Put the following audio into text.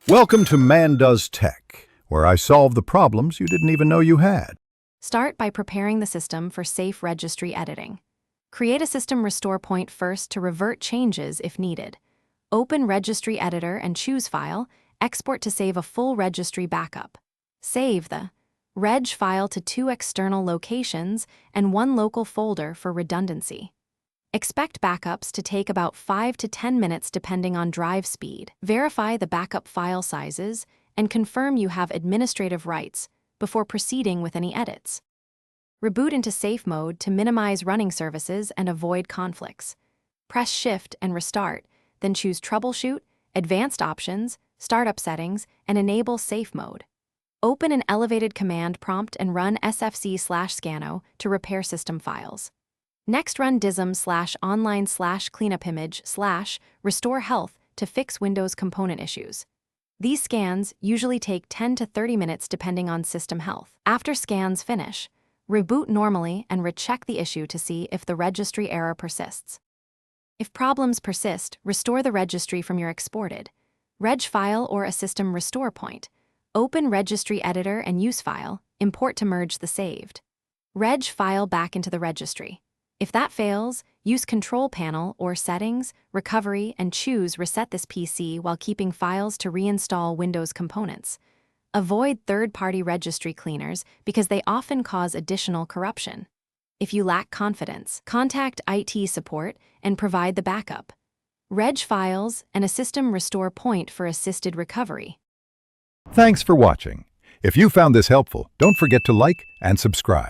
Welcome to Man Does Tech, where I solve the problems you didn't even know you had. Start by preparing the system for safe registry editing. Create a system restore point first to revert changes if needed. Open Registry Editor and choose File, export to save a full registry backup. Save the reg file to 2 external locations and 1 local folder for redundancy. Expect backups to take about 5 to 10 minutes depending on drive speed. Verify the backup file sizes and confirm you have administrative rights before proceeding with any edits. Reboot into safe mode to minimize running services and avoid conflicts. Press Shift and restart, then choose Troubleshoot, Advanced Options, Startup Settings, and enable Safe Mode. Open an elevated command prompt and run sfc/scano to repair system files. Next, run dism/online/cleanupimage/restore health to fix Windows component issues. These scans usually take 10 to 30 minutes depending on system health. After scans finish, reboot normally and recheck the issue to see if the registry error persists. If problems persist, restore the registry from your exported reg file or a system restore point. Open Registry Editor and use File, import to merge the saved reg file back into the registry. If that fails, use Control Panel or Settings, Recovery, and choose Reset this PC while keeping files to reinstall Windows components. Avoid third-party registry cleaners because they often cause additional corruption. If you lack confidence, contact IT support and provide the backup reg files and a system restore point for assisted recovery. Thanks for watching. If you found this helpful, don't forget to like and subscribe.